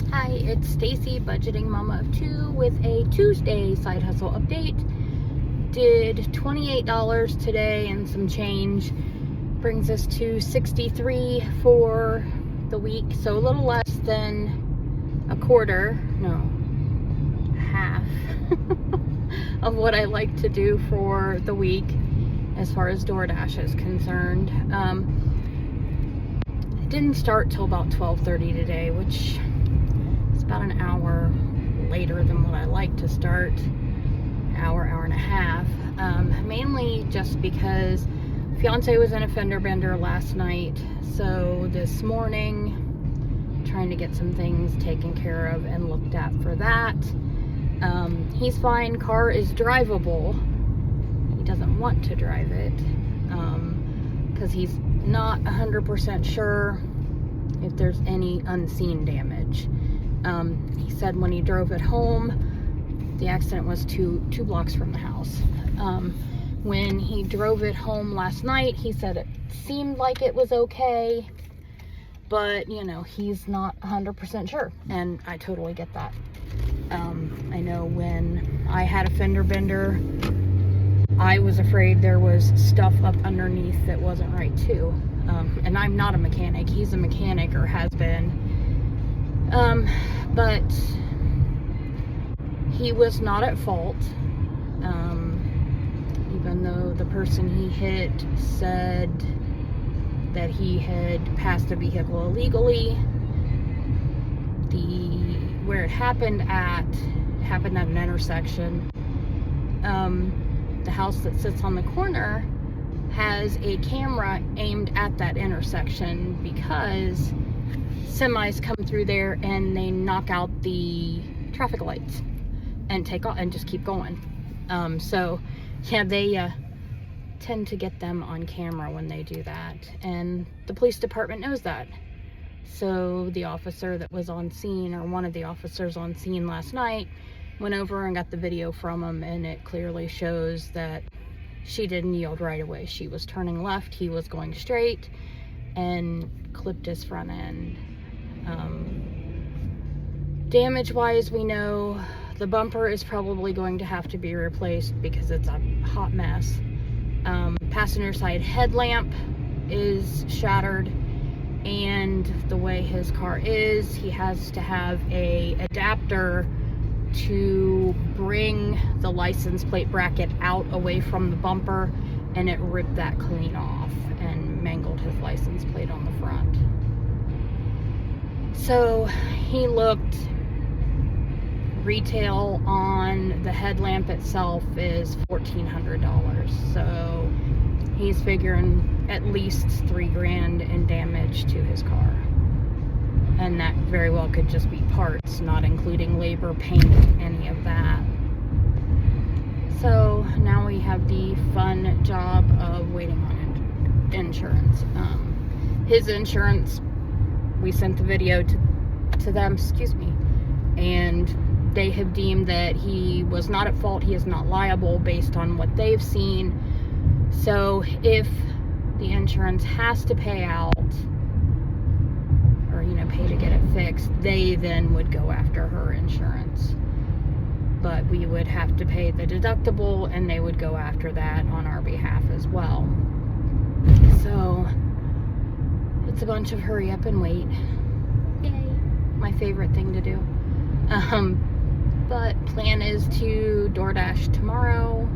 Hi, it's Stacy, budgeting mama of two, with a Tuesday side hustle update. Did $28 today and some change. Brings us to $63 for the week, so a little less than a quarter, no, half of what I like to do for the week as far as DoorDash is concerned. It didn't start till about 12:30 today, which is about an hour later than what I like to start. Hour and a half. Mainly just because fiance was in a fender bender last night, so this morning trying to get some things taken care of and looked at for that. He's fine. Car is drivable. He doesn't want to drive it because he's not 100% sure if there's any unseen damage. He said when he drove it home, the accident was two blocks from the house. When he drove it home last night, he said it seemed like it was okay, but you know, he's not 100% sure, and I totally get that. I know when I had a fender bender, I was afraid there was stuff up underneath that wasn't right too. And I'm not a mechanic. He's a mechanic, or has been. But he was not at fault. Even though the person he hit said that he had passed a vehicle illegally, where it happened at an intersection. The house that sits on the corner has a camera aimed at that intersection because semis come through there and they knock out the traffic lights and take off and just keep going. So yeah, they tend to get them on camera when they do that, and the police department knows that. So the officer that was on scene, or one of the officers on scene last night, went over and got the video from him, and it clearly shows that she didn't yield right away. She was turning left, he was going straight, and clipped his front end. Damage wise, we know the bumper is probably going to have to be replaced because it's a hot mess. Passenger side headlamp is shattered, and the way his car is, he has to have a adapter to bring the license plate bracket out away from the bumper, and it ripped that clean off and mangled his license plate on the front. So he looked. Retail on the headlamp itself is $1,400, so he's figuring at least $3,000 in damage to his car, and that very well could just be parts, not including labor, paint, any of that. So now we have the fun job of waiting on insurance. His insurance, we sent the video to them, and they have deemed that he was not at fault. He is not liable based on what they've seen. So if the insurance has to pay out, or pay to get it fixed, they then would go after her insurance. But we would have to pay the deductible, and they would go after that on our behalf as well. So it's a bunch of hurry up and wait. Yay. My favorite thing to do. But plan is to DoorDash tomorrow,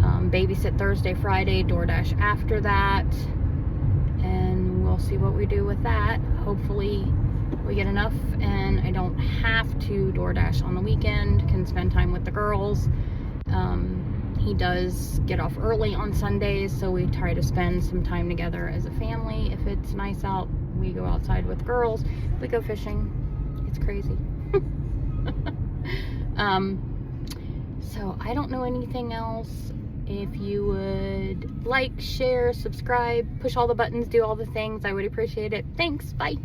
babysit Thursday, Friday, DoorDash after that, and we'll see what we do with that. Hopefully we get enough and I don't have to DoorDash on the weekend, can spend time with the girls. He does get off early on Sundays, so we try to spend some time together as a family. If it's nice out, we go outside with the girls, we go fishing. It's crazy. So I don't know anything else. If you would like, share, subscribe, push all the buttons, do all the things, I would appreciate it. Thanks. Bye.